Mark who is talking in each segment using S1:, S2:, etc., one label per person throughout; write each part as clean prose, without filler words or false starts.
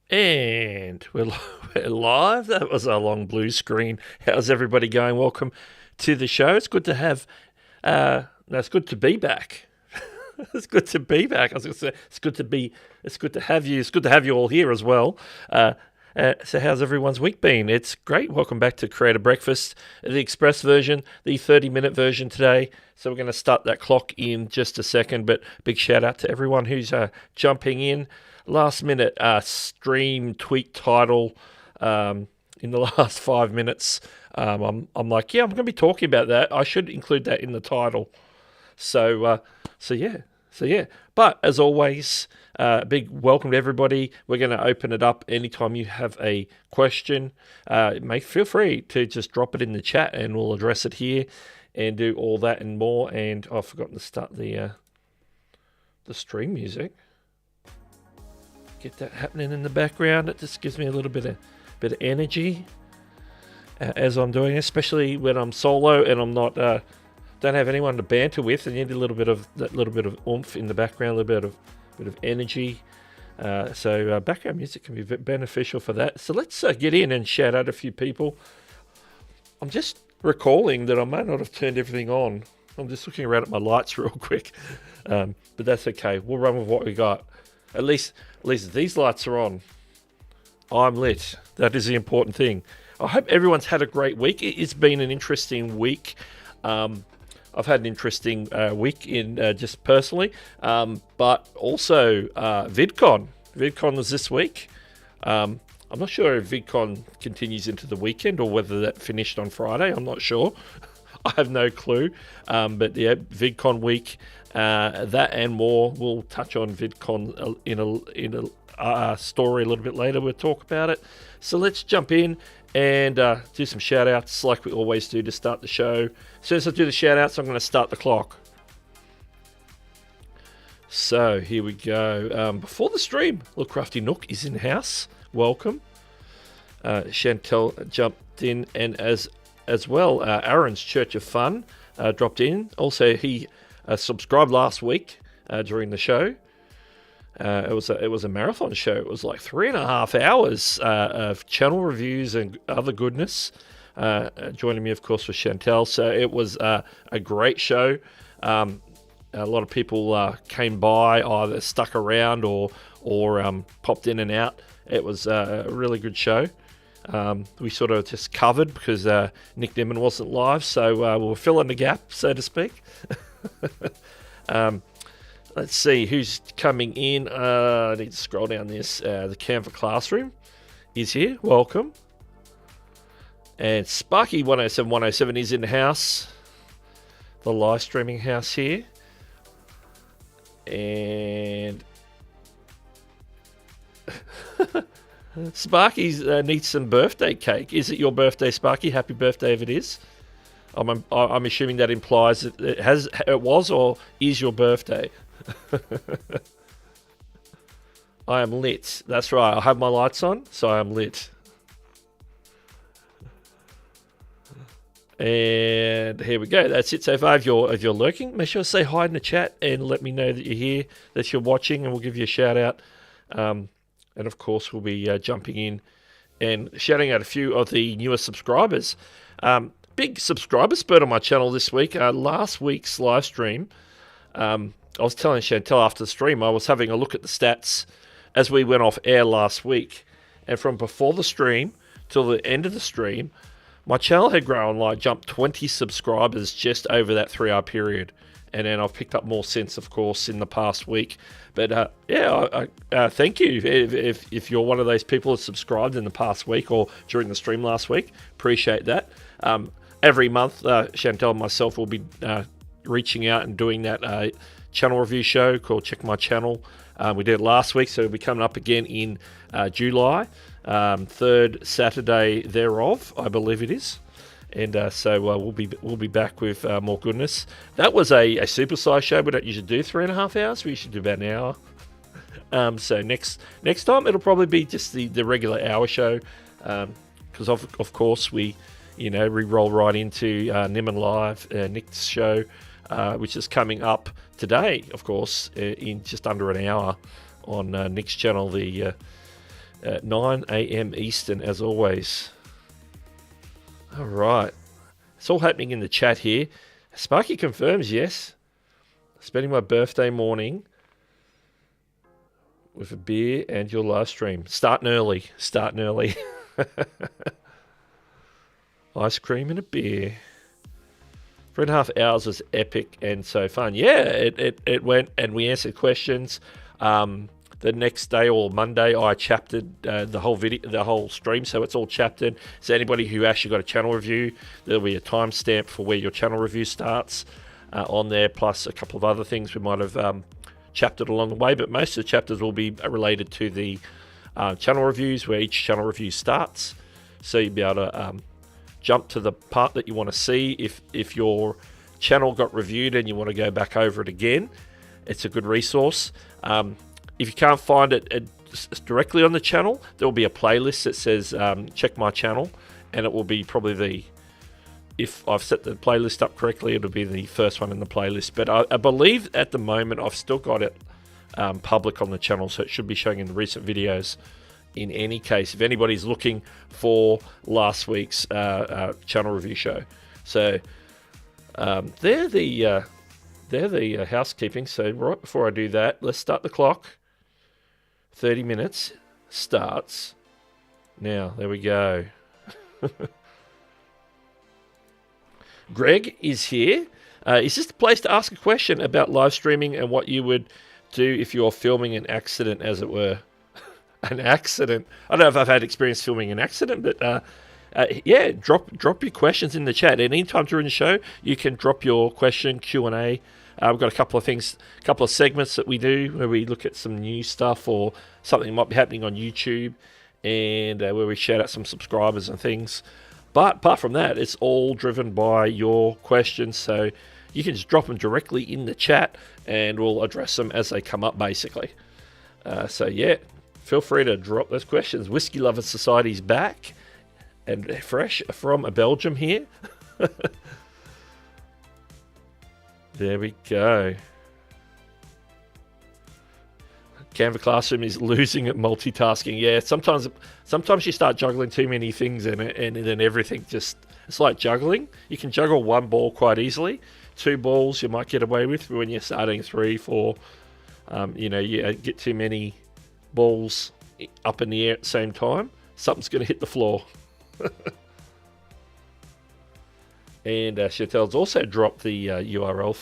S1: And we're live. That was a long blue screen. How's everybody going? Welcome to the show. It's good to have. It's good to be back. It's good to be back. I was going to say it's good to be. It's good to have you. It's good to have you all here as well. So how's everyone's week been? It's great. Welcome back to Creator Breakfast, the express version, the 30-minute version today. So we're going to start that clock in just a second. But big shout out to everyone who's jumping in. Last minute stream tweet title in the last 5 minutes. I'm like, yeah, I'm going to be talking about that. I should include that in the title. So yeah. But as always, big welcome to everybody. We're going to open it up anytime you have a question. Feel free to just drop it in the chat and we'll address it here and do all that and more. And I've forgotten to start the stream music. Get that happening in the background. It just gives me a little bit of energy as I'm doing, especially when I'm solo and I'm not don't have anyone to banter with, and you need a little bit of oomph in the background, a little bit of energy. So background music can be beneficial for that. So let's get in and shout out a few people. I'm just recalling that I may not have turned everything on. I'm just looking around at my lights real quick, but that's okay. We'll run with what we got. At least these lights are on. I'm lit. That is the important thing. I hope everyone's had a great week. It's been an interesting week. I've had an interesting week in just personally, but also VidCon. VidCon was this week. I'm not sure if VidCon continues into the weekend or whether that finished on Friday. I'm not sure. I have no clue. But yeah, VidCon week. That and more. We'll touch on VidCon in a story a little bit later. We'll talk about it. So let's jump in and do some shout outs like we always do to start the show. As soon as I do the shout outs, I'm going to start the clock. So here we go. Before the stream, Little Crafty Nook is in the house. Welcome. Chantel jumped in, and as well, Aaron's Church of Fun dropped in. Also, he subscribed last week during the show. It was a marathon show. It was like 3.5 hours of channel reviews and other goodness. Joining me, of course, was Chantel. So it was a great show. A lot of people came by, either stuck around or popped in and out. It was a really good show. We sort of just covered because Nick Dimon wasn't live, so we were filling the gap, so to speak. Let's see who's coming in. I need to scroll down this. The Canva Classroom is here. Welcome. And Sparky 107 is in the house. The live streaming house here. And Sparky needs some birthday cake. Is it your birthday, Sparky? Happy birthday if it is. I'm assuming that implies that it was or is your birthday. I am lit. That's right. I have my lights on, so I am lit. And here we go. That's it so far. If you're lurking, make sure to say hi in the chat and let me know that you're here, that you're watching, and we'll give you a shout out. And of course, we'll be jumping in and shouting out a few of the newer subscribers. Big subscriber spurt on my channel this week. Last week's live stream, I was telling Chantel after the stream, I was having a look at the stats as we went off air last week. And from before the stream till the end of the stream, my channel had grown, like jumped 20 subscribers just over that 3-hour period. And then I've picked up more since, of course, in the past week. But yeah, thank you if you're one of those people that subscribed in the past week or during the stream last week. Appreciate that. Every month, Chantel and myself will be reaching out and doing that channel review show called Check My Channel. We did it last week, so we'll be coming up again in July, third Saturday thereof, I believe it is. And so we'll be back with more goodness. That was a supersize show. We don't usually do 3.5 hours. We usually do about an hour. So next time it'll probably be just the regular hour show, because of course we roll right into Nimmin Live, Nick's show, which is coming up today, of course, in just under an hour on Nick's channel, the 9 a.m. Eastern, as always. All right. It's all happening in the chat here. Sparky confirms, yes. Spending my birthday morning with a beer and your live stream. Starting early. Ice cream and a beer. 3.5 hours was epic and so fun. Yeah, it went, and we answered questions. The next day or Monday, I chaptered the whole stream, so it's all chaptered. So anybody who actually got a channel review, there'll be a timestamp for where your channel review starts on there, plus a couple of other things we might have chaptered along the way. But most of the chapters will be related to the channel reviews, where each channel review starts. So you'll be able to jump to the part that you want to see. If your channel got reviewed and you want to go back over it again, it's a good resource. If you can't find it directly on the channel, there will be a playlist that says Check My Channel, and it will be probably if I've set the playlist up correctly, it'll be the first one in the playlist. But I believe at the moment I've still got it public on the channel, so it should be showing in the recent videos. In any case, if anybody's looking for last week's channel review show. So they're the housekeeping. So right before I do that, let's start the clock. 30 minutes starts now. There we go. Greg is here. Is this the place to ask a question about live streaming and what you would do if you're filming an accident, as it were? An accident. I don't know if I've had experience filming an accident, but yeah, drop your questions in the chat. Anytime during the show, you can drop your question, Q&A. We've got a couple of segments that we do where we look at some new stuff or something that might be happening on YouTube, and where we shout out some subscribers and things. But apart from that, it's all driven by your questions, so you can just drop them directly in the chat, and we'll address them as they come up, basically. So yeah, feel free to drop those questions. Whiskey Lovers Society's back and fresh from Belgium here. There we go. Canva Classroom is losing at multitasking. Yeah, sometimes you start juggling too many things and then everything just... It's like juggling. You can juggle one ball quite easily. 2 balls you might get away with, but when you're starting 3, 4, you get too many balls up in the air at the same time, something's going to hit the floor. And Chantel's also dropped the URL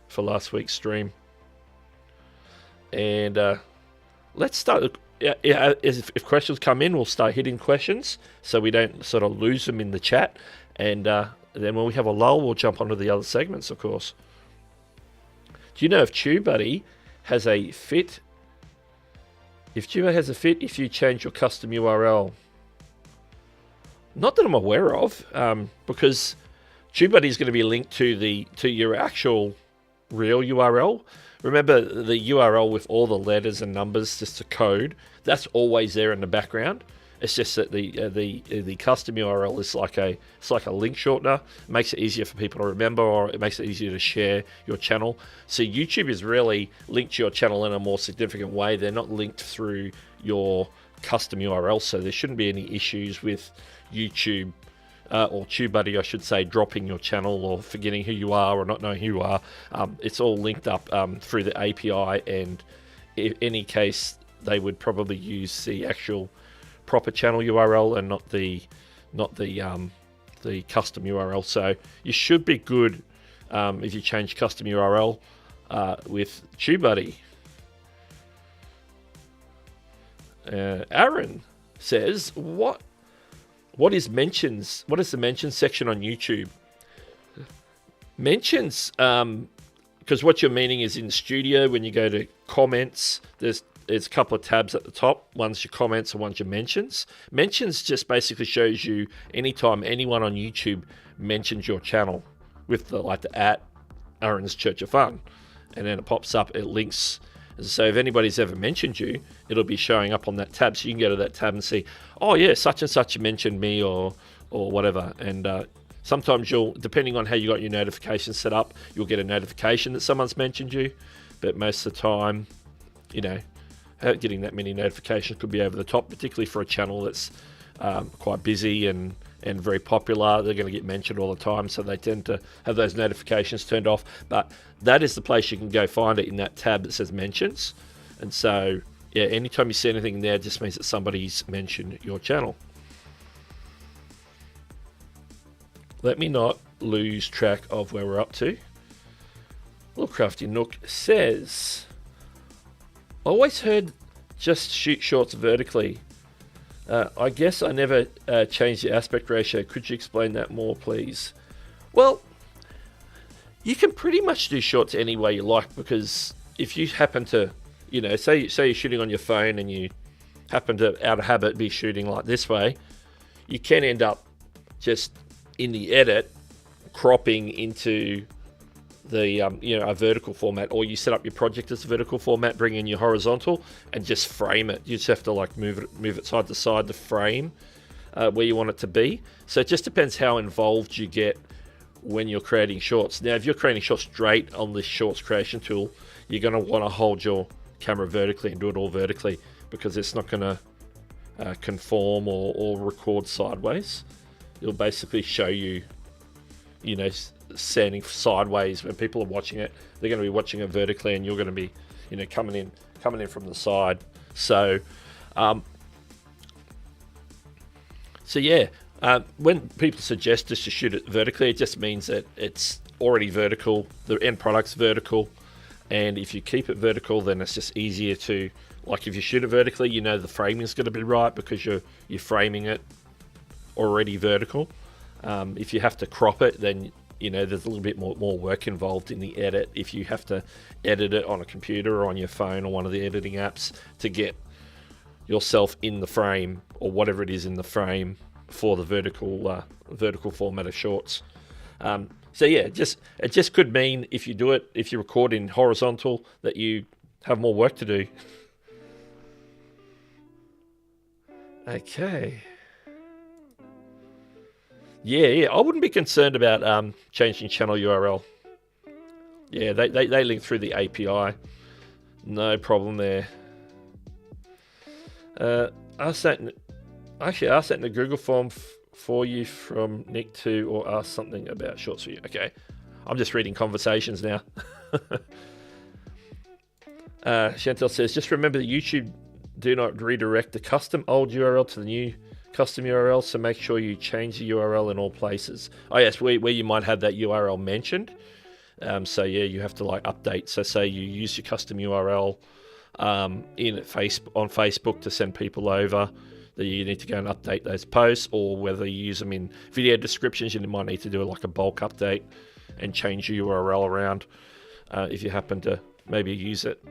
S1: for last week's stream. And let's start. If questions come in, we'll start hitting questions so we don't sort of lose them in the chat. And then when we have a lull, we'll jump onto the other segments, of course. Do you know if TubeBuddy has a fit? If TubeBuddy has a fit, if you change your custom URL? Not that I'm aware of, because TubeBuddy is going to be linked to your actual real URL. Remember, the URL with all the letters and numbers, just a code, that's always there in the background. It's just that the custom URL is like a link shortener. It makes it easier for people to remember, or it makes it easier to share your channel. So YouTube is really linked to your channel in a more significant way. They're not linked through your custom URL, so there shouldn't be any issues with YouTube or TubeBuddy, I should say, dropping your channel or forgetting who you are or not knowing who you are. It's all linked up through the API, and in any case, they would probably use the actual proper channel URL and not the custom URL. So you should be good if you change custom URL with TubeBuddy. Aaron says, what is mentions? What is the mentions section on YouTube? Mentions, because what you're meaning is in the studio, when you go to comments, there's a couple of tabs at the top. One's your comments and one's your mentions. Mentions just basically shows you anytime anyone on YouTube mentions your channel with the at Aaron's Church of Fun, and then it pops up, it links. So if anybody's ever mentioned you, it'll be showing up on that tab. So you can go to that tab and see, oh yeah, such and such mentioned me or whatever. And sometimes you'll, depending on how you got your notifications set up, you'll get a notification that someone's mentioned you. But most of the time, getting that many notifications could be over the top, particularly for a channel that's quite busy and very popular. They're going to get mentioned all the time, so they tend to have those notifications turned off. But that is the place you can go find it, in that tab that says mentions. And so, yeah, anytime you see anything there, it just means that somebody's mentioned your channel. Let me not lose track of where we're up to. Little Crafty Nook says, always heard just shoot shorts vertically. I guess I never changed the aspect ratio. Could you explain that more, please? Well, you can pretty much do shorts any way you like, because if you happen to, say you're shooting on your phone and you happen to, out of habit, be shooting like this way, you can end up just in the edit cropping into the a vertical format, or you set up your project as a vertical format, bring in your horizontal and just frame it. You just have to move it side to side to frame where you want it to be. So it just depends how involved you get when you're creating shorts. Now, if you're creating shorts straight on this shorts creation tool, you're going to want to hold your camera vertically and do it all vertically, because it's not going to conform or record sideways. It'll basically show you, standing sideways. When people are watching it, they're going to be watching it vertically, and you're going to be, coming in from the side. So, when people suggest us to shoot it vertically, it just means that it's already vertical. The end product's vertical, and if you keep it vertical, then it's just easier to, if you shoot it vertically, the framing is going to be right because you're framing it already vertical. If you have to crop it, then there's a little bit more work involved in the edit if you have to edit it on a computer or on your phone or one of the editing apps to get yourself in the frame or whatever it is in the frame for the vertical format of shorts. It just could mean if you record in horizontal, that you have more work to do. Okay. Yeah, I wouldn't be concerned about changing channel URL. Yeah, they link through the API. No problem there. Ask that in the Google form for you from Nick too, or ask something about shorts for you. Okay, I'm just reading conversations now. Chantel says, just remember that YouTube do not redirect the custom old URL to the new custom URL, so make sure you change the URL in all places. Oh yes, where you might have that URL mentioned. So yeah, you have to update. So say you use your custom URL on Facebook to send people over, that you need to go and update those posts, or whether you use them in video descriptions, you might need to do a bulk update and change your URL around if you happen to maybe use it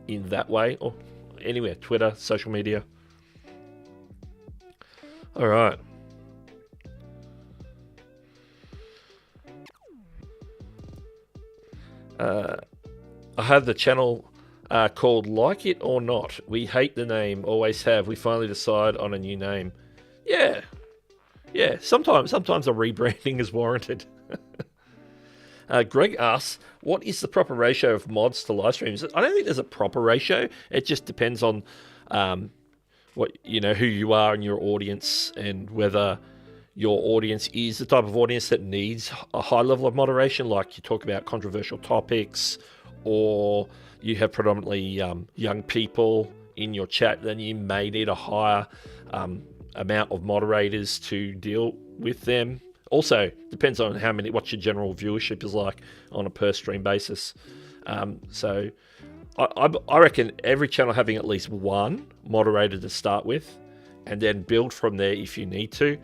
S1: in that way, or anywhere, Twitter, social media. All right. I have the channel called Like It or Not. We hate the name, always have. We finally decide on a new name. Yeah. Sometimes a rebranding is warranted. Greg asks, what is the proper ratio of mods to live streams? I don't think there's a proper ratio. It just depends on who you are and your audience, and whether your audience is the type of audience that needs a high level of moderation, like you talk about controversial topics, or you have predominantly young people in your chat, then you may need a higher amount of moderators to deal with them. Also, depends on what your general viewership is like on a per stream basis. So I reckon every channel having at least one moderator to start with, and then build from there if you need to.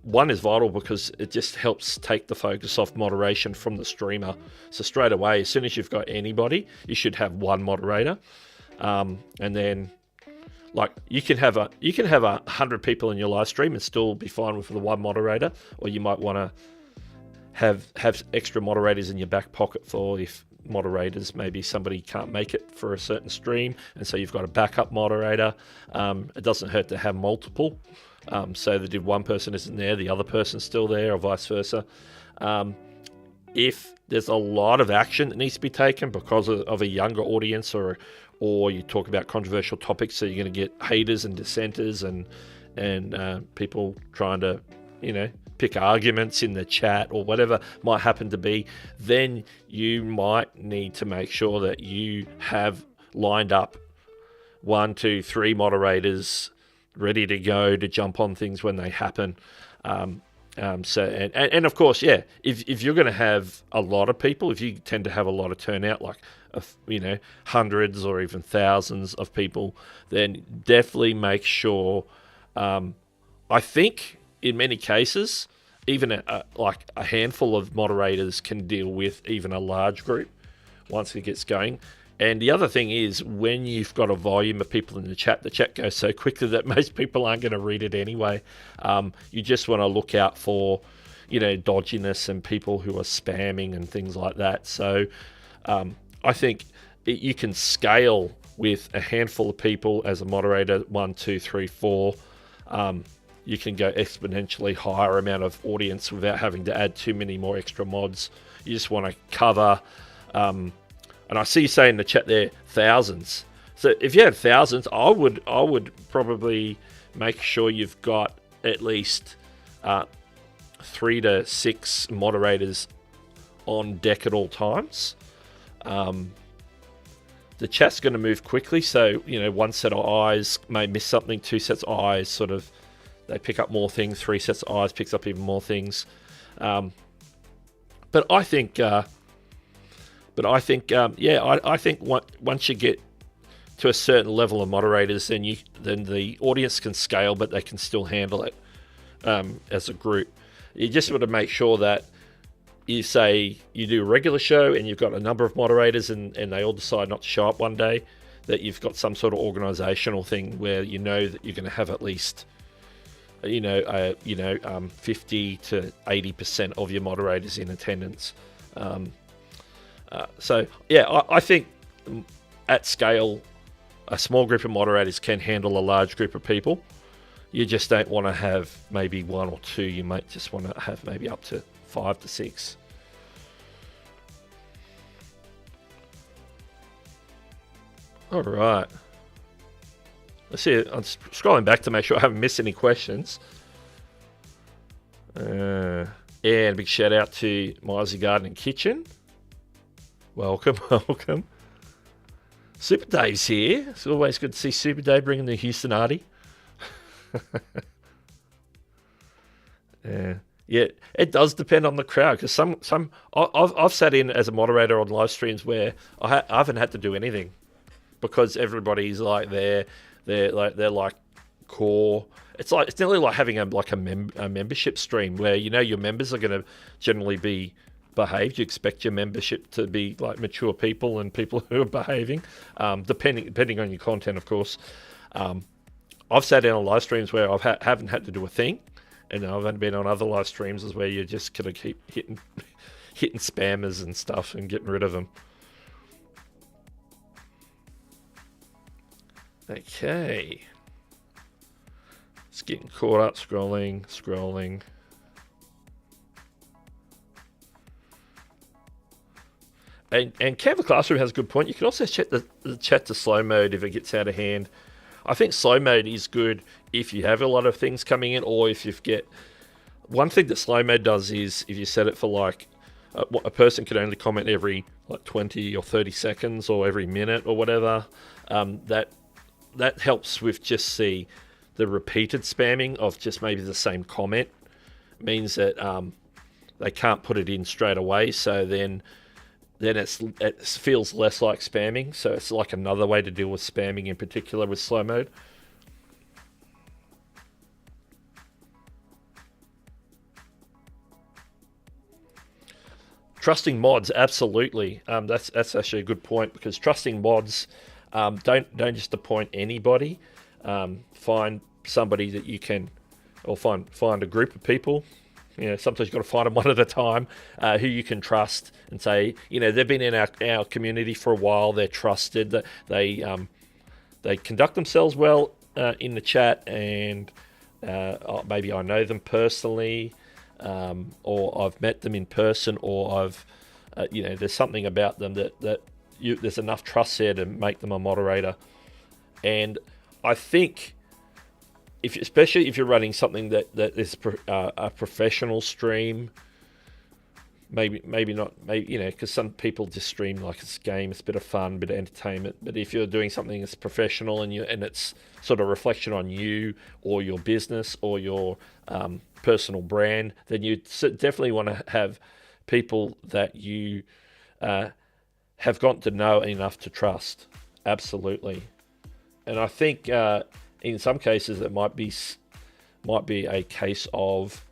S1: One is vital because it just helps take the focus off moderation from the streamer. So straight away, as soon as you've got anybody, you should have one moderator. And then, like, you can have 100 people in your live stream and still be fine with the one moderator, or you might want to have extra moderators in your back pocket for if moderators, maybe somebody can't make it for a certain stream, and so you've got a backup moderator. It doesn't hurt to have multiple, so that if one person isn't there, the other person's still there, or vice versa. If there's a lot of action that needs to be taken because of a younger audience, or you talk about controversial topics, so you're going to get haters and dissenters and people trying to, pick arguments in the chat or whatever might happen to be, then you might need to make sure that you have lined up 1, 2, 3 moderators ready to go to jump on things when they happen. So of course, yeah, if you're going to have a lot of people, if you tend to have a lot of turnout, like hundreds or even thousands of people, then definitely make sure. I think in many cases, even a handful of moderators can deal with even a large group once it gets going. And the other thing is, when you've got a volume of people in the chat goes so quickly that most people aren't going to read it anyway. You just want to look out for, dodginess and people who are spamming and things like that. So I think you can scale with a handful of people as a moderator, 1, 2, 3, 4. You can go exponentially higher amount of audience without having to add too many more extra mods. You just want to cover... and I see you say in the chat there, thousands. So if you had thousands, I would probably make sure you've got at least 3 to 6 moderators on deck at all times. The chat's going to move quickly, so one set of eyes may miss something. 2 sets of eyes sort of, they pick up more things. 3 sets of eyes picks up even more things. But I think. I think once you get to a certain level of moderators, then the audience can scale, but they can still handle it as a group. You just want to make sure that you say you do a regular show and you've got a number of moderators and they all decide not to show up one day, that you've got some sort of organizational thing where that you're going to have at least 50 to 80% of your moderators in attendance. I think at scale, a small group of moderators can handle a large group of people. You just don't want to have maybe 1 or 2. You might just want to have maybe up to 5 to 6. All right. Let's see. I'm scrolling back to make sure I haven't missed any questions. And a big shout out to Mizey Garden and Kitchen. Welcome. Super Dave's here. It's always good to see Super Dave bringing the Houston Artie. Yeah, it does depend on the crowd, because I've sat in as a moderator on live streams where I haven't had to do anything because everybody's like they're like core. It's nearly like having a membership stream where your members are going to generally be behaved. You expect your membership to be like mature people and people who are behaving, depending on your content, of course. I've sat in on live streams where I haven't had to do a thing, and I've been on other live streams where you're just gonna keep hitting spammers and stuff and getting rid of them. Okay, it's getting caught up scrolling. And Canva Classroom has a good point. You can also set the chat to slow mode if it gets out of hand. I think slow mode is good if you have a lot of things coming in, or if you get One thing that slow mode does is if you set it for like a person can only comment every like 20 or 30 seconds or every minute or whatever, that helps with just the repeated spamming of just maybe the same comment. It means that they can't put it in straight away, so then it feels less like spamming. So it's like another way to deal with spamming, in particular with slow mode. Trusting mods, absolutely. That's actually a good point, because trusting mods, don't just appoint anybody. Find somebody that you can, or find a group of people. Sometimes you've got to find them one at a time, who you can trust and say, they've been in our community for a while. They're trusted. That they conduct themselves well in the chat, and maybe I know them personally. Or I've met them in person, or I've, there's something about them that there's enough trust there to make them a moderator. And I think, especially if you're running something that is a professional stream, maybe not, because some people just stream like it's a game, it's a bit of fun, a bit of entertainment. But if you're doing something that's professional and it's sort of a reflection on you or your business or your personal brand, then you definitely want to have people that you have gotten to know enough to trust. Absolutely. And I think in some cases it might be a case of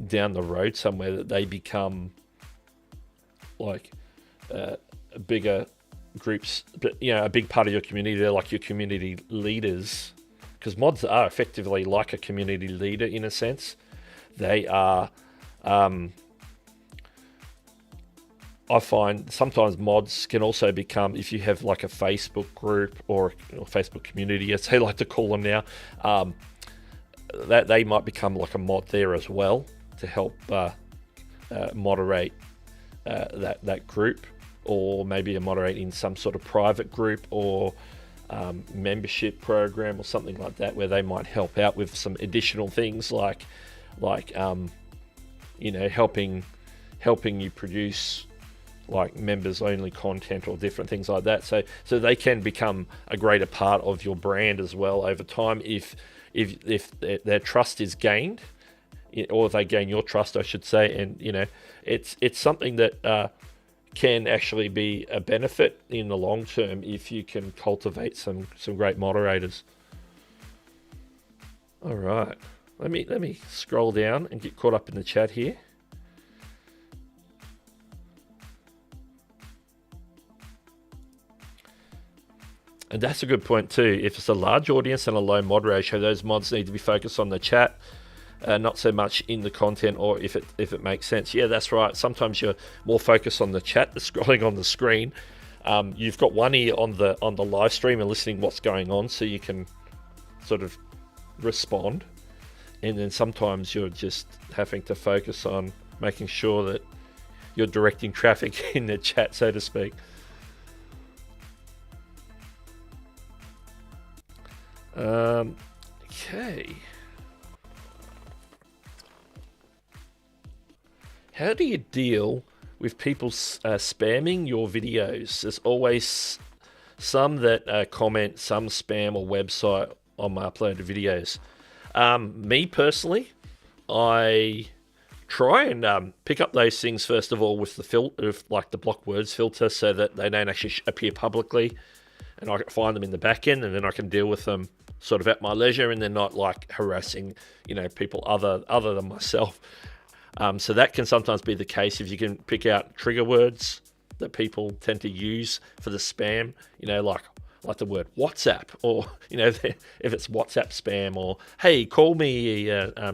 S1: down the road somewhere that they become like bigger groups, but a big part of your community. They're like your community leaders, because mods are effectively like a community leader in a sense. They are, I find sometimes mods can also become, if you have like a Facebook group or Facebook community, as they like to call them now, that they might become like a mod there as well to help moderate that group, or maybe a moderate in some sort of private group or membership program or something like that, where they might help out with some additional things like helping you produce like members only content or different things like that. So they can become a greater part of your brand as well over time if their trust is gained, or if they gain your trust, I should say. And it's something that can actually be a benefit in the long term if you can cultivate some great moderators. All right, let me scroll down and get caught up in the chat here. And that's a good point too. If it's a large audience and a low mod ratio, those mods need to be focused on the chat, not so much in the content, or if it makes sense. Yeah, that's right. Sometimes you're more focused on the chat, the scrolling on the screen. You've got one ear on the live stream and listening what's going on, so you can sort of respond. And then sometimes you're just having to focus on making sure that you're directing traffic in the chat, so to speak. Okay. How do you deal with people spamming your videos? There's always some that comment, some spam or website on my uploaded videos. Me personally, I try and pick up those things first of all with the filter, like the block words filter, so that they don't actually appear publicly, and I can find them in the back end, and then I can deal with them sort of at my leisure, and they're not like harassing, people other than myself. So that can sometimes be the case if you can pick out trigger words that people tend to use for the spam, like the word WhatsApp, or, if it's WhatsApp spam, or, hey, call me,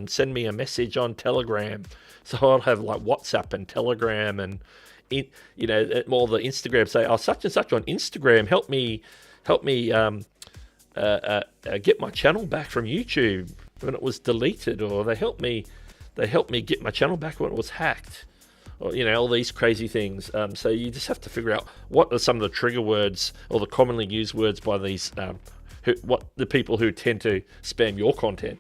S1: send me a message on Telegram. So I'll have like WhatsApp and Telegram and, more the Instagram, say, oh, such and such on Instagram, help me get my channel back from YouTube when it was deleted, or they helped me get my channel back when it was hacked, or all these crazy things. So you just have to figure out what are some of the trigger words or the commonly used words by these the people who tend to spam your content.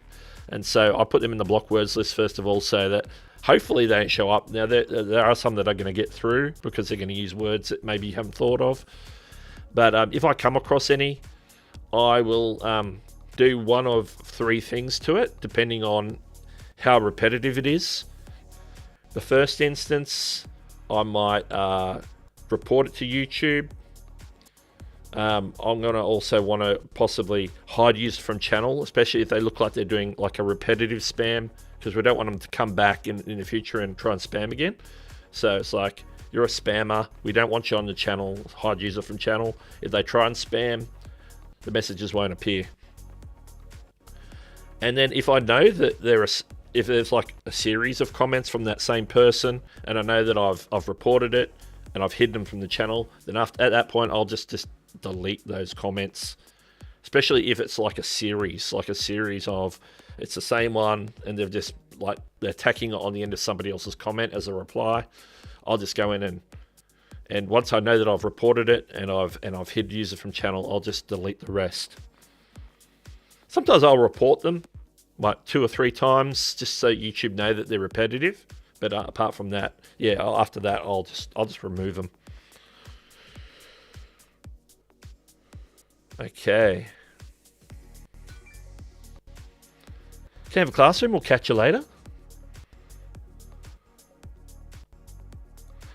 S1: And so I put them in the blocked words list first of all, so that hopefully they don't show up. Now, there are some that are going to get through because they're going to use words that maybe you haven't thought of. But if I come across any, I will do one of three things to it, depending on how repetitive it is. The first instance, I might report it to YouTube. I'm going to also want to possibly hide users from channel, especially if they look like they're doing like a repetitive spam, because we don't want them to come back in the future and try and spam again. So it's like, you're a spammer, we don't want you on the channel, hide user from channel. If they try and spam, the messages won't appear. And then if I know that if there's like a series of comments from that same person, and I know that I've reported it and I've hidden them from the channel, then at that point I'll just delete those comments. Especially if it's like a series of, it's the same one and they're tacking it on the end of somebody else's comment as a reply. I'll just go in and once I know that I've reported it and I've hid user from channel, I'll just delete the rest. Sometimes I'll report them like 2 or 3 times just so YouTube know that they're repetitive. But apart from that, yeah, after that I'll just remove them. Okay. Can have a classroom. We'll catch you later.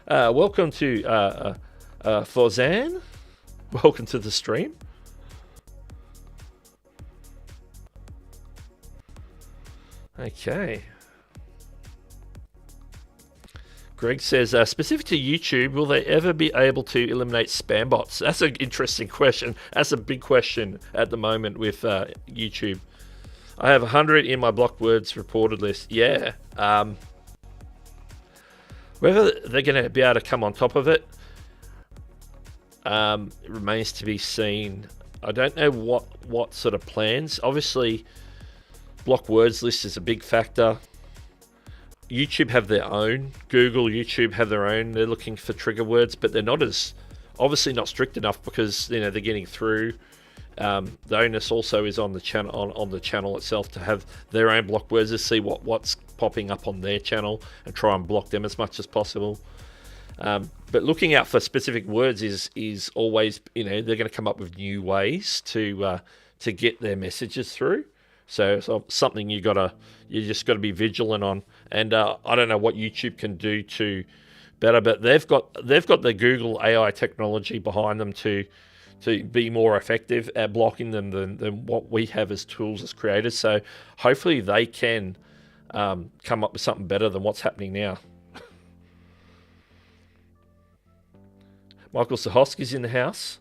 S1: Welcome to Forzan. Welcome to the stream. Okay. Greg says, specific to YouTube, will they ever be able to eliminate spam bots? That's an interesting question. That's a big question at the moment with YouTube. I have 100 in my blocked words reported list. Yeah. Whether they're going to be able to come on top of it, it remains to be seen. I don't know what sort of plans. Obviously, blocked words list is a big factor. YouTube have their own. Google, YouTube have their own. They're looking for trigger words, but they're not obviously not strict enough because they're getting through. The onus also is on the channel on the channel itself to have their own blocked words to see what's popping up on their channel and try and block them as much as possible. But looking out for specific words is always, they're going to come up with new ways to get their messages through. So something you just got to be vigilant on. And I don't know what YouTube can do to better, but they've got the Google AI technology behind them to be more effective at blocking them than what we have as tools as creators. So hopefully they can come up with something better than what's happening now. Michael Sahoski's in the house.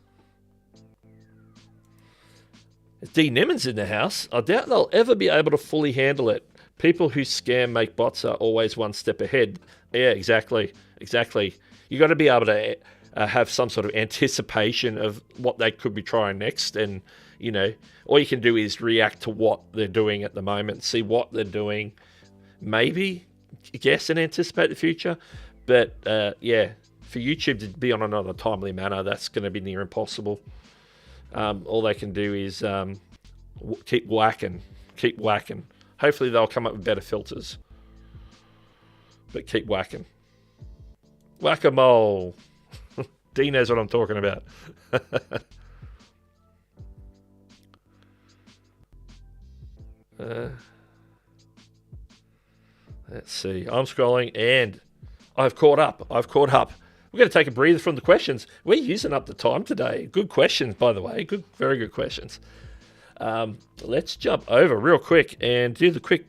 S1: D. Nemon's in the house. I doubt they'll ever be able to fully handle it. People who scam make bots are always one step ahead. Yeah, exactly. You got to be able to have some sort of anticipation of what they could be trying next, and all you can do is react to what they're doing at the moment, see what they're doing, maybe guess and anticipate the future. But yeah, for YouTube to be on another timely manner, that's going to be near impossible. All they can do is keep whacking. Hopefully they'll come up with better filters, but keep whacking. Whack-a-mole. D knows what I'm talking about. Let's see. I'm scrolling and I've caught up. We're going to take a breather from the questions. We're using up the time today. Good questions, by the way. Very good questions. Let's jump over real quick and do the quick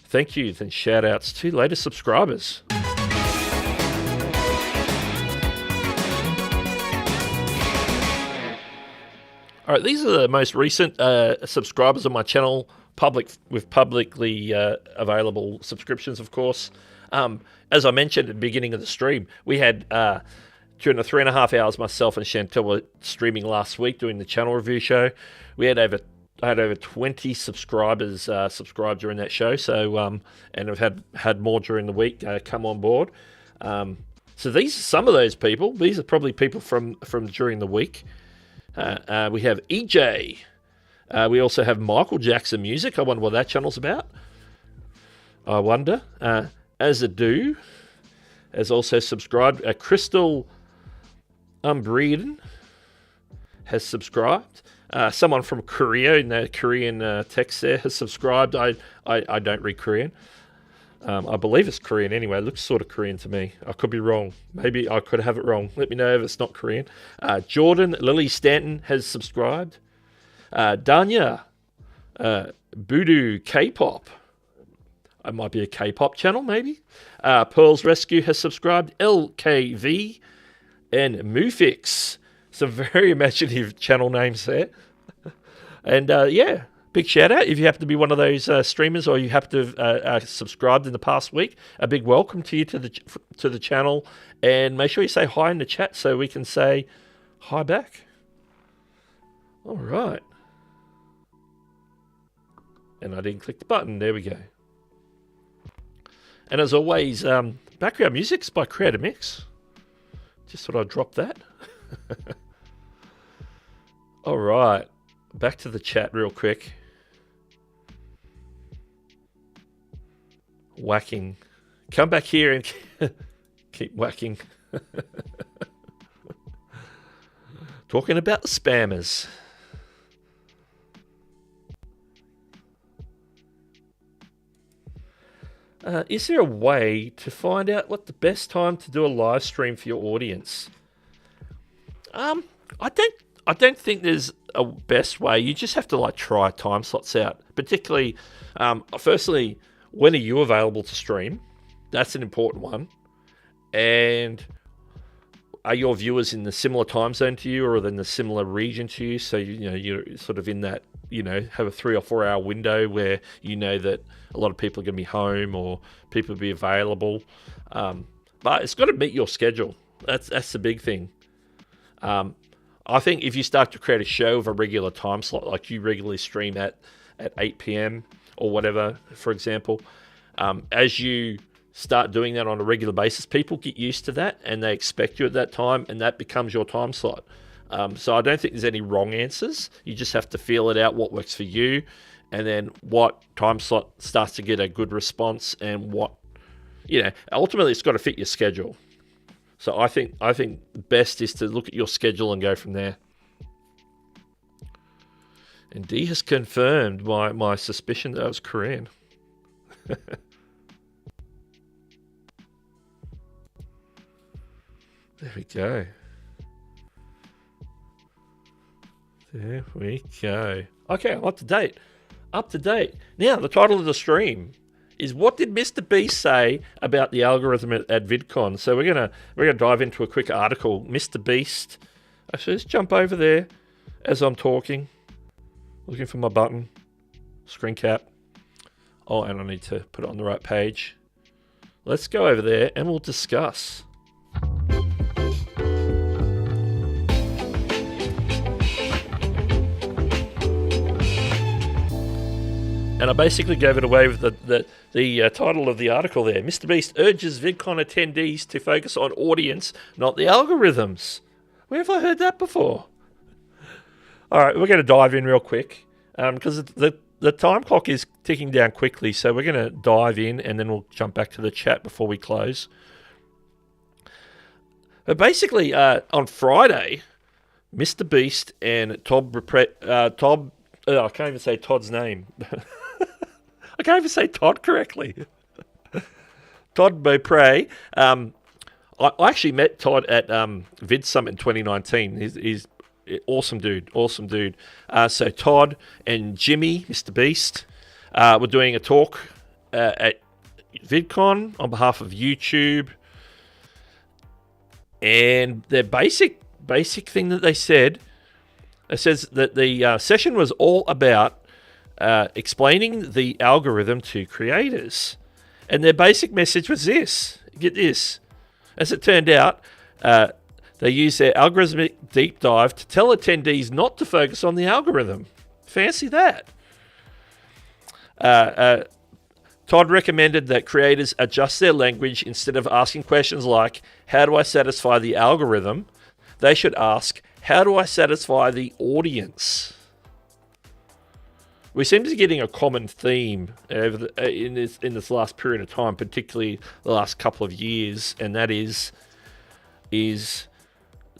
S1: thank yous and shout outs to latest subscribers. All right, these are the most recent subscribers on my channel, publicly available subscriptions, of course. As I mentioned at the beginning of the stream, we had, during the 3.5 hours, myself and Chantel were streaming last week doing the channel review show. I had over 20 subscribers subscribe during that show. So, and I've had more during the week come on board. So these are some of those people. These are probably people from during the week. We have EJ, We also have Michael Jackson Music. I wonder what that channel's about. I wonder. As a Do has also subscribed. Crystal Umbreeden has subscribed. Someone from Korea in the Korean text there has subscribed. I don't read Korean. I believe it's Korean anyway. It looks sort of Korean to me. I could be wrong. Maybe I could have it wrong. Let me know if it's not Korean. Jordan Lily Stanton has subscribed. Danya Voodoo K-pop. It might be a K-pop channel, maybe. Pearl's Rescue has subscribed. LKV and Mufix. Some very imaginative channel names there. And yeah, big shout out if you happen to be one of those streamers, or you happen to have subscribed in the past week. A big welcome to you to the channel, and make sure you say hi in the chat so we can say hi back. All right. And I didn't click the button. There we go. And as always, background music's by Creator Mix. Just thought I'd drop that. All right. Back to the chat real quick. Whacking. Come back here and keep whacking. Talking about the spammers. Is there a way to find out what the best time to do a live stream for your audience? I don't think there's a best way. You just have to like try time slots out. Particularly, firstly, when are you available to stream? That's an important one. And are your viewers in the similar time zone to you, or in the similar region to you? So you're sort of in that, have a 3 or 4 hour window where you know that a lot of people are going to be home or people will be available. But it's got to meet your schedule. That's the big thing. I think if you start to create a show of a regular time slot, like you regularly stream at 8 p.m. or whatever, for example, as you start doing that on a regular basis, people get used to that and they expect you at that time, and that becomes your time slot. So I don't think there's any wrong answers. You just have to feel it out, what works for you, and then what time slot starts to get a good response, and what, ultimately it's got to fit your schedule. So I think best is to look at your schedule and go from there. And D has confirmed my suspicion that I was Korean. There we go. There we go. Okay, I'm up to date. Up to date. Now, the title of the stream is "What did MrBeast say about the algorithm at VidCon?" So we're gonna dive into a quick article. MrBeast. Actually, let's jump over there as I'm talking. Looking for my button. Screen cap. Oh, and I need to put it on the right page. Let's go over there and we'll discuss. And I basically gave it away with the title of the article there. MrBeast urges VidCon attendees to focus on audience, not the algorithms. Where have I heard that before? All right, we're going to dive in real quick because the time clock is ticking down quickly. So we're going to dive in and then we'll jump back to the chat before we close. But basically, on Friday, MrBeast and Todd, I can't even say Todd's name. I can't even say Todd correctly. Todd Beaupre. I actually met Todd at Vid Summit in 2019. He's awesome dude. Awesome dude. So Todd and Jimmy, MrBeast, were doing a talk at VidCon on behalf of YouTube. And their basic thing that they said, it says that the session was all about explaining the algorithm to creators. And their basic message was this. Get this. As it turned out, they used their algorithmic deep dive to tell attendees not to focus on the algorithm. Fancy that. Todd recommended that creators adjust their language. Instead of asking questions like, how do I satisfy the algorithm? They should ask, how do I satisfy the audience? we seem to be getting a common theme over in this last period of time, particularly the last couple of years, and that is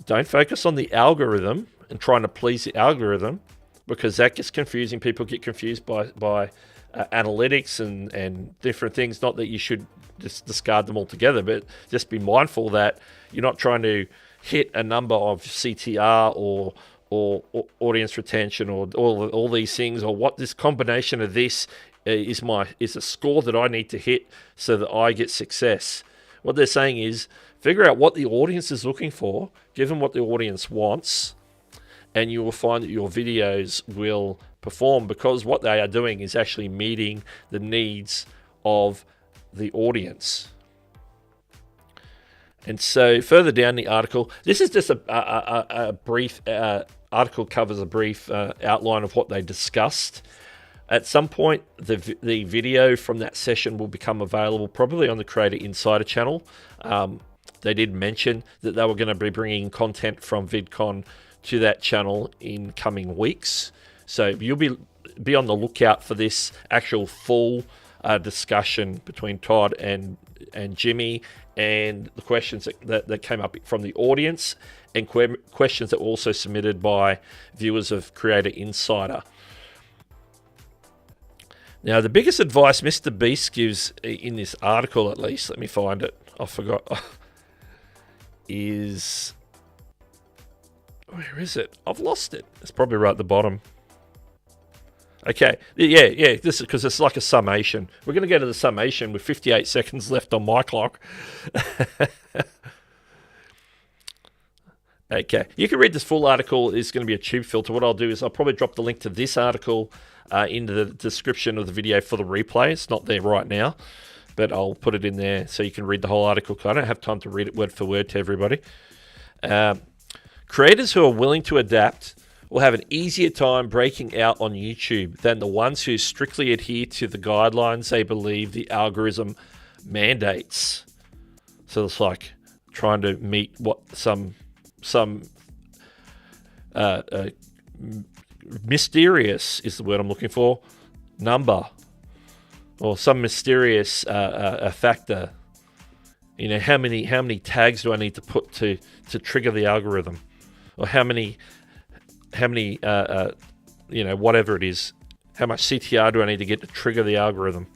S1: don't focus on the algorithm and trying to please the algorithm, because that gets confusing. People get confused by analytics and different things. Not that you should just discard them altogether, but just be mindful that you're not trying to hit a number of CTR or audience retention or all these things, or what this combination of this is a score that I need to hit so that I get success. What they're saying is figure out what the audience is looking for, give them what the audience wants, and you will find that your videos will perform, because what they are doing is actually meeting the needs of the audience. And so further down the article, this is just a brief article, covers a brief outline of what they discussed. At some point, the video from that session will become available, probably on the Creator Insider channel. They did mention that they were going to be bringing content from VidCon to that channel in coming weeks. So you'll be on the lookout for this actual full discussion between Todd and Jimmy, and the questions that came up from the audience, and questions that were also submitted by viewers of Creator Insider. Now, the biggest advice MrBeast gives in this article, at least, let me find it, I forgot, is... where is it? I've lost it. It's probably right at the bottom. Okay, yeah, this is because it's like a summation. We're going to go to the summation with 58 seconds left on my clock. Okay, you can read this full article. It's going to be a tube filter. What I'll do is I'll probably drop the link to this article into the description of the video for the replay. It's not there right now, but I'll put it in there so you can read the whole article, because I don't have time to read it word for word to everybody. Creators who are willing to adapt will have an easier time breaking out on YouTube than the ones who strictly adhere to the guidelines they believe the algorithm mandates. So it's like trying to meet what some mysterious is the word I'm looking for, number, or some mysterious factor. You know, how many tags do I need to put to trigger the algorithm, or how many whatever it is, how much CTR do I need to get to trigger the algorithm?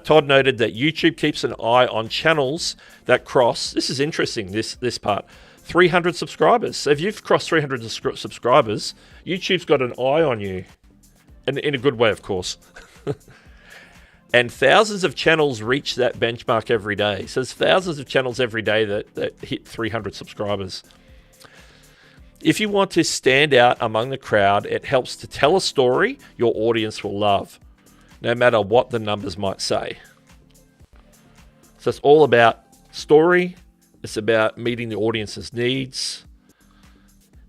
S1: Todd noted that YouTube keeps an eye on channels that cross, this is interesting, this part, 300 subscribers. So if you've crossed 300 subscribers, YouTube's got an eye on you, and in a good way, of course. And thousands of channels reach that benchmark every day. So there's thousands of channels every day that hit 300 subscribers. If you want to stand out among the crowd, it helps to tell a story your audience will love, no matter what the numbers might say. So it's all about story. It's about meeting the audience's needs.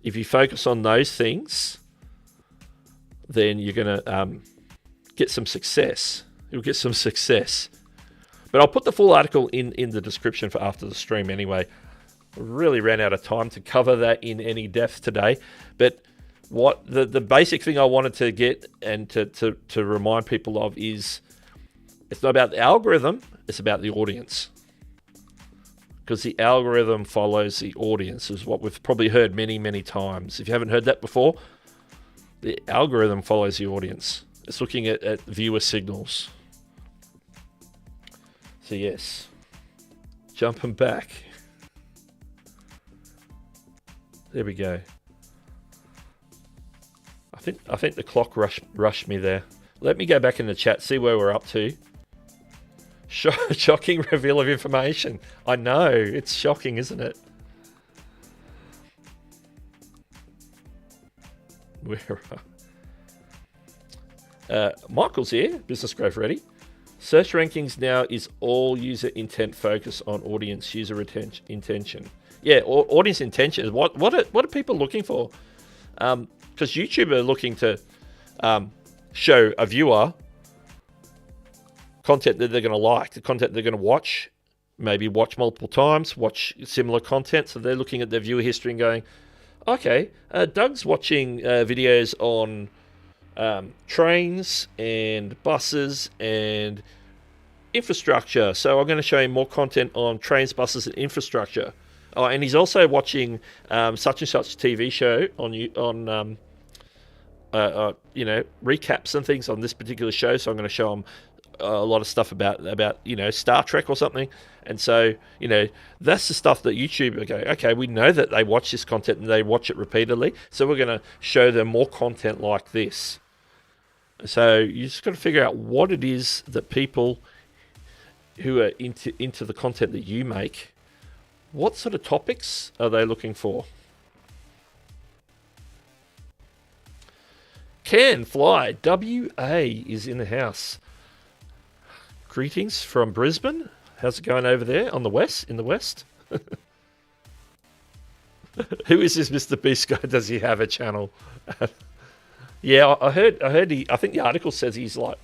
S1: If you focus on those things, then you're going to get some success. You'll get some success. But I'll put the full article in the description for after the stream anyway. I really ran out of time to cover that in any depth today. But what the basic thing I wanted to get and to remind people of is, it's not about the algorithm, it's about the audience. Because the algorithm follows the audience, is what we've probably heard many, many times. If you haven't heard that before, the algorithm follows the audience. It's looking at viewer signals. So yes, jumping back. There we go. I think the clock rushed me there. Let me go back in the chat, see where we're up to. Shocking reveal of information. I know, it's shocking, isn't it? Where Michael's here, Business Growth Ready. Search rankings now is all user intent focus on audience user intention. Yeah, audience intention. What are people looking for? Because YouTube are looking to show a viewer content that they're going to like, the content they're going to watch, maybe watch multiple times, watch similar content. So they're looking at their viewer history and going, okay, Doug's watching videos on trains and buses and infrastructure. So I'm going to show him more content on trains, buses, and infrastructure. Oh, and he's also watching such and such TV show on recaps and things on this particular show. So I'm going to show him a lot of stuff about Star Trek or something. And so that's the stuff that YouTube okay, we know that they watch this content and they watch it repeatedly. So we're going to show them more content like this. So you just got to figure out what it is that people who are into the content that you make, what sort of topics are they looking for? Can Fly WA is in the house. Greetings from Brisbane. How's it going over there in the west? Who is this MrBeast guy? Does he have a channel? Yeah, I heard. I think the article says he's like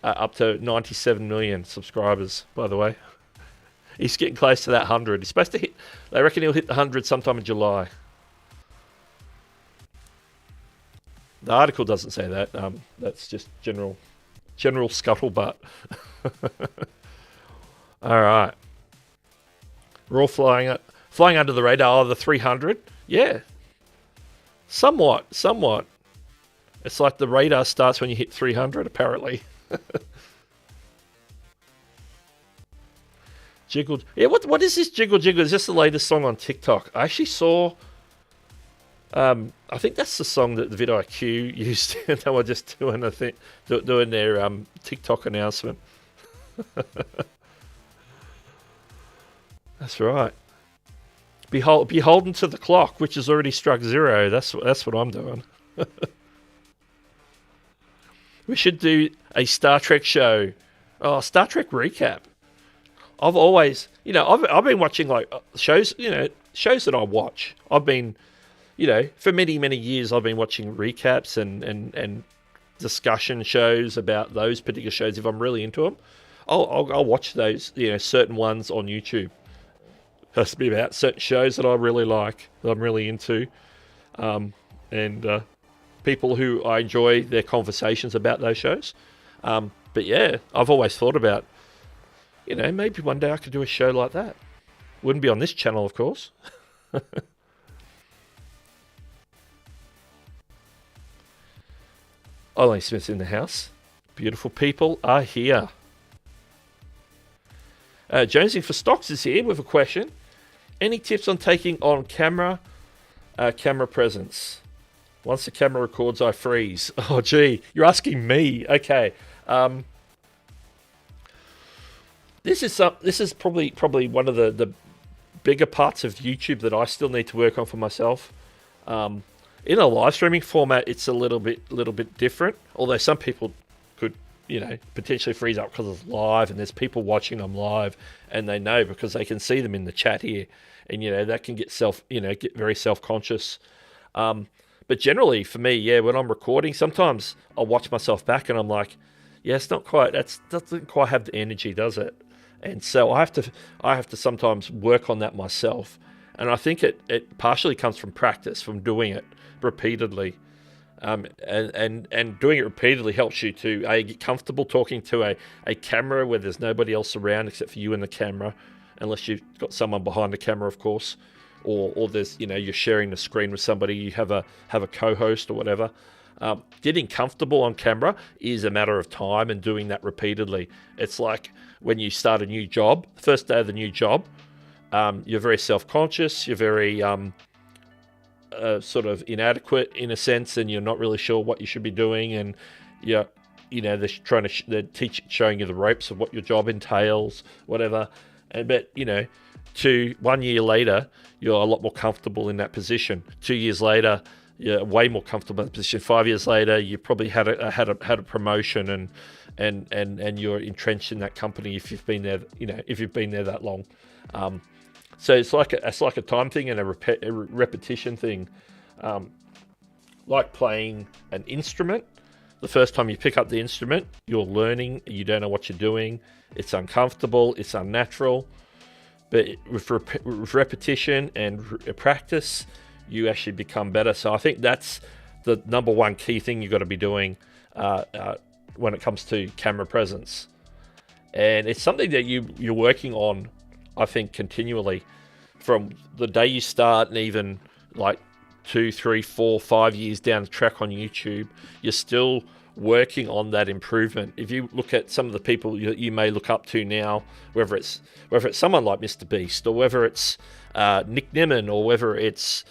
S1: up to 97 million subscribers. By the way, he's getting close to that 100. He's supposed to hit. They reckon he'll hit the 100 sometime in July. The article doesn't say that. That's just general scuttlebutt. All right, we're all flying under the radar. Oh, the 300, yeah, somewhat. It's like the radar starts when you hit 300, apparently. Jiggled. Yeah, what is this Jiggle Jiggle? Is this the latest song on TikTok? I actually saw. I think that's the song that the vidIQ used. They were just doing doing their TikTok announcement. That's right. Beholden to the clock, which has already struck 0. That's what I'm doing. We should do a Star Trek show. Oh, Star Trek recap. I've always, I've been watching like shows, shows that I watch. I've been, for many, many years, I've been watching recaps and discussion shows about those particular shows. If I'm really into them, I'll watch those, certain ones on YouTube. It has to be about certain shows that I really like, that I'm really into, and people who I enjoy their conversations about those shows. But yeah, I've always thought about, maybe one day I could do a show like that. Wouldn't be on this channel, of course. Ollie Smith's in the house. Beautiful people are here. Jonesing for Stocks is here with a question. Any tips on taking on camera presence? Once the camera records, I freeze. Oh, gee, you're asking me. Okay. This is probably one of the bigger parts of YouTube that I still need to work on for myself. In a live streaming format, it's a little bit different. Although some people could, potentially freeze up because it's live and there's people watching them live, and they know because they can see them in the chat here, and that can get very self-conscious. But generally, for me, when I'm recording, sometimes I'll watch myself back and I'm like, yeah, it's not quite. That doesn't quite have the energy, does it? And so I have to sometimes work on that myself. And I think it partially comes from practice, from doing it repeatedly. And doing it repeatedly helps you to get comfortable talking to a camera where there's nobody else around except for you and the camera, unless you've got someone behind the camera, of course, or there's you're sharing the screen with somebody, you have a co-host or whatever. Getting comfortable on camera is a matter of time and doing that repeatedly. It's like when you start a new job, the first day of the new job, you're very self-conscious, you're very sort of inadequate in a sense, and you're not really sure what you should be doing, and they're showing you the ropes of what your job entails, whatever. But 1 year later, you're a lot more comfortable in that position. 2 years later, you're way more comfortable in that position. 5 years later, you probably had a promotion, and you're entrenched in that company if you've been there. If you've been there that long. So it's like a time thing and a repetition thing. Like playing an instrument. The first time you pick up the instrument, you're learning. You don't know what you're doing. It's uncomfortable. It's unnatural. But with repetition and practice, you actually become better. So I think that's the number one key thing you've got to be doing. when it comes to camera presence. And it's something that you're working on, I think, continually from the day you start, and even like 2, 3, 4, 5 years down the track on YouTube, you're still working on that improvement. If you look at some of the people you may look up to now, whether it's someone like MrBeast, or whether it's Nick Nimmin, or whether it's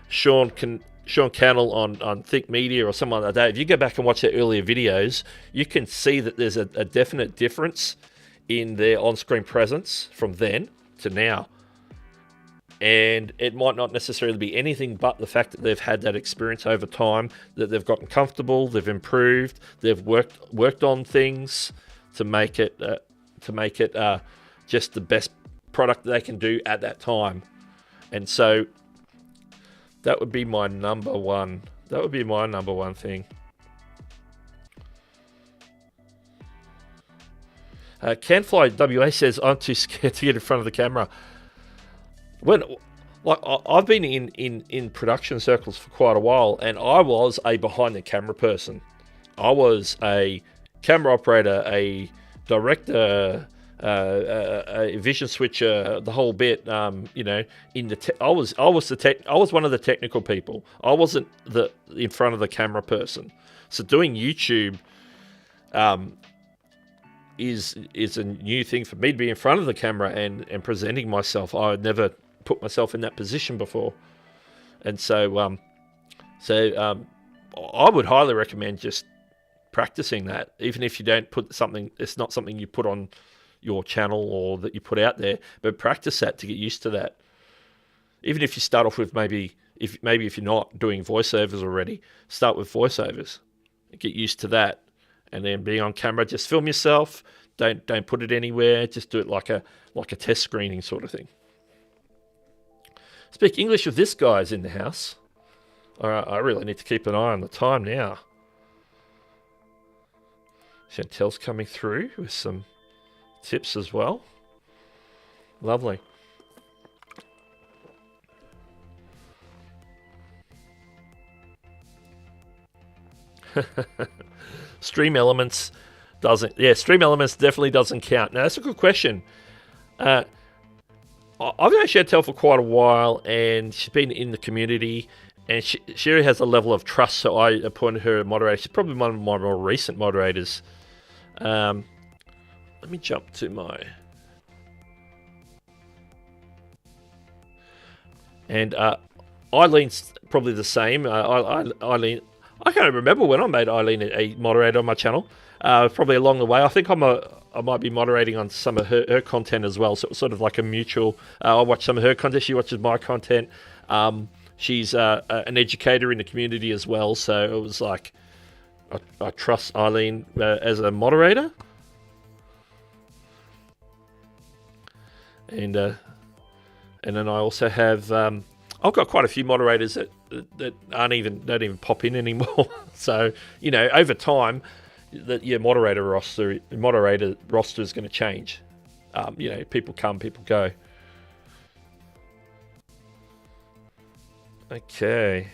S1: Sean Cannell on Think Media, or someone like that, if you go back and watch their earlier videos, you can see that there's a definite difference in their on-screen presence from then to now. And it might not necessarily be anything but the fact that they've had that experience over time, that they've gotten comfortable, they've improved, they've worked on things to make it just the best product they can do at that time. And so that would be my number one. That would be my number one thing. Canfly WA says, I'm too scared to get in front of the camera. I've been in production circles for quite a while, and I was a behind the camera person. I was a camera operator, a director, a vision switcher, the whole bit. I was one of the technical people. I wasn't the in front of the camera person. So doing YouTube is a new thing for me, to be in front of the camera and presenting myself. I had never put myself in that position before, and so I would highly recommend just practicing that, even if you don't put something. It's not something you put on your channel or that you put out there, but practice that to get used to that. Even if you start off with maybe if you're not doing voiceovers already, start with voiceovers, get used to that, and then being on camera, just film yourself. Don't put it anywhere. Just do it like a test screening sort of thing. Speak English with this guy's in the house. All right, I really need to keep an eye on the time now. Chantel's coming through with some tips as well. Lovely. Stream Elements doesn't. Yeah, Stream Elements definitely doesn't count. Now, that's a good question. I've known Chantel for quite a while, and she's been in the community, and she has a level of trust, so I appointed her a moderator. She's probably one of my more recent moderators. Let me jump to my... And Eileen's probably the same. Eileen, I can't remember when I made Eileen a moderator on my channel. Probably along the way. I think I might be moderating on some of her content as well. So it's sort of like a mutual. I watch some of her content. She watches my content. She's an educator in the community as well. So it was like, I trust Eileen as a moderator. And then I also have, I've got quite a few moderators that don't even pop in anymore. So, over time, your moderator roster is going to change. People come, people go. Okay.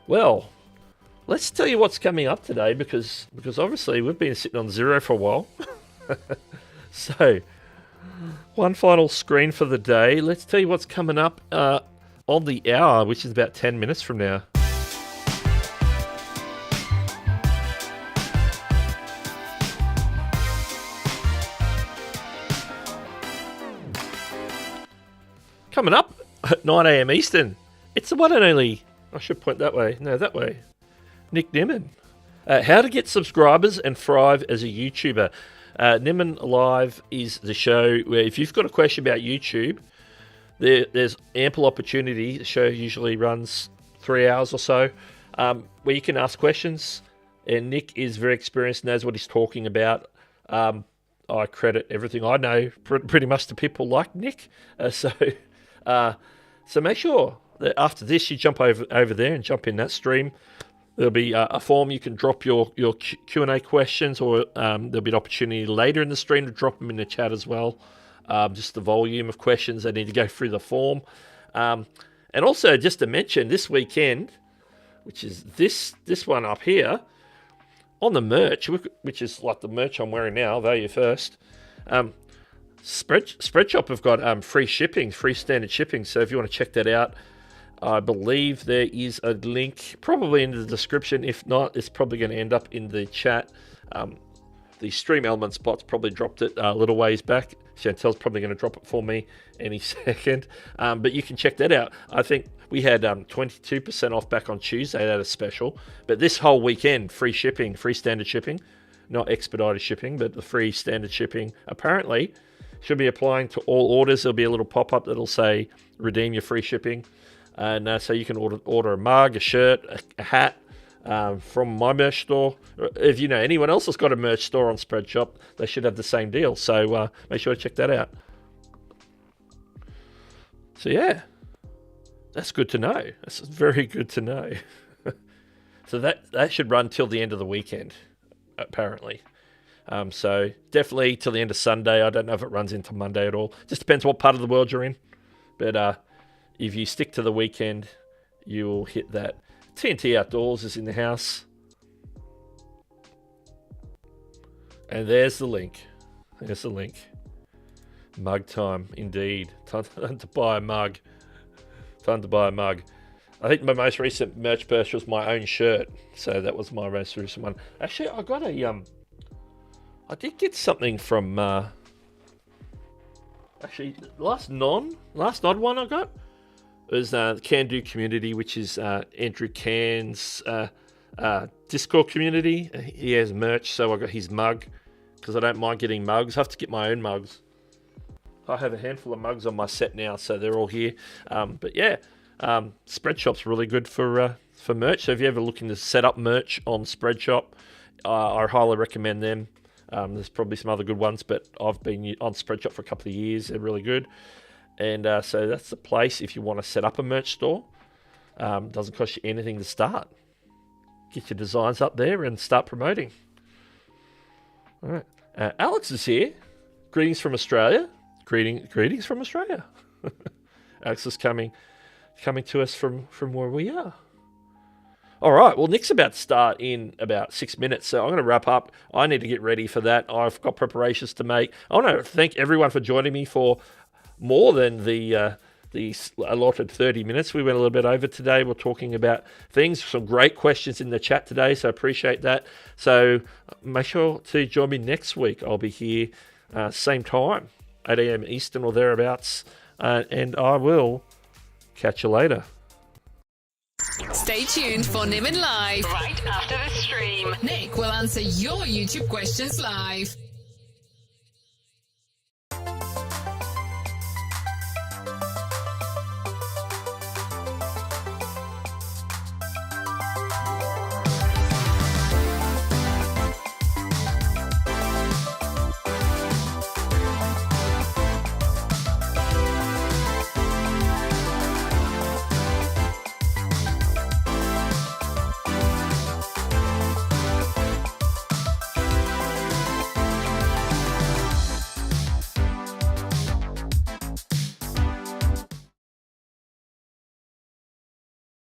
S1: Well, let's tell you what's coming up today, because obviously we've been sitting on zero for a while. So, one final screen for the day. Let's tell you what's coming up on the hour, which is about 10 minutes from now. Coming up at 9 a.m. Eastern, it's the one and only, I should point that way, no, that way, Nick Nimmin. How to get subscribers and thrive as a YouTuber. Nimmin Live is the show where if you've got a question about YouTube, there's ample opportunity. The show usually runs 3 hours or so, where you can ask questions, and Nick is very experienced, knows what he's talking about. I credit everything I know pretty much to people like Nick. So make sure that after this you jump over there and jump in that stream. There'll be a form you can drop your Q&A questions, or there'll be an opportunity later in the stream to drop them in the chat as well. Just the volume of questions that need to go through the form. And also, just to mention, this weekend, which is this one up here. On the merch, which is like the merch I'm wearing now, value first. Spreadshop have got free shipping, free standard shipping. So if you want to check that out, I believe there is a link probably in the description. If not, it's probably going to end up in the chat. The Stream Elements bot's probably dropped it a little ways back. Chantel's probably going to drop it for me any second. But you can check that out. I think we had 22% off back on Tuesday. That is special. But this whole weekend, free shipping, free standard shipping. Not expedited shipping, but the free standard shipping apparently should be applying to all orders. There'll be a little pop-up that'll say redeem your free shipping. And so you can order a mug, a shirt, a hat, from my merch store. If you know anyone else that's got a merch store on Spreadshop, they should have the same deal. So make sure to check that out. So yeah, that's good to know. That's very good to know. So that should run till the end of the weekend, apparently. So definitely till the end of Sunday. I don't know if it runs into Monday at all. Just depends what part of the world you're in. But if you stick to the weekend, you will hit that. TNT Outdoors is in the house. And there's the link. There's the link. Mug time, indeed. Time to buy a mug. Time to buy a mug. I think my most recent merch purchase was my own shirt. So that was my most recent one. Actually, I got a... I did get something from... actually, last nod one I got was the Can Do community, which is Andrew Can's Discord community. He has merch, so I got his mug because I don't mind getting mugs. I have to get my own mugs. I have a handful of mugs on my set now, so they're all here. But yeah, Spreadshop's really good for merch. So if you're ever looking to set up merch on Spreadshop, I highly recommend them. There's probably some other good ones, but I've been on Spreadshop for a couple of years. They're really good. And so that's the place if you want to set up a merch store. Doesn't cost you anything to start. Get your designs up there and start promoting. All right. Alex is here. Greetings from Australia. Greetings from Australia. Alex is coming to us from where we are. All right, well, Nick's about to start in about 6 minutes, so I'm going to wrap up. I need to get ready for that. I've got preparations to make. I want to thank everyone for joining me for more than the allotted 30 minutes. We went a little bit over today. We're talking about things, some great questions in the chat today, so I appreciate that. So make sure to join me next week. I'll be here same time, 8 a.m. Eastern or thereabouts, and I will catch you later.
S2: Stay tuned for Niven Live right after the stream. Nick will answer your YouTube questions live.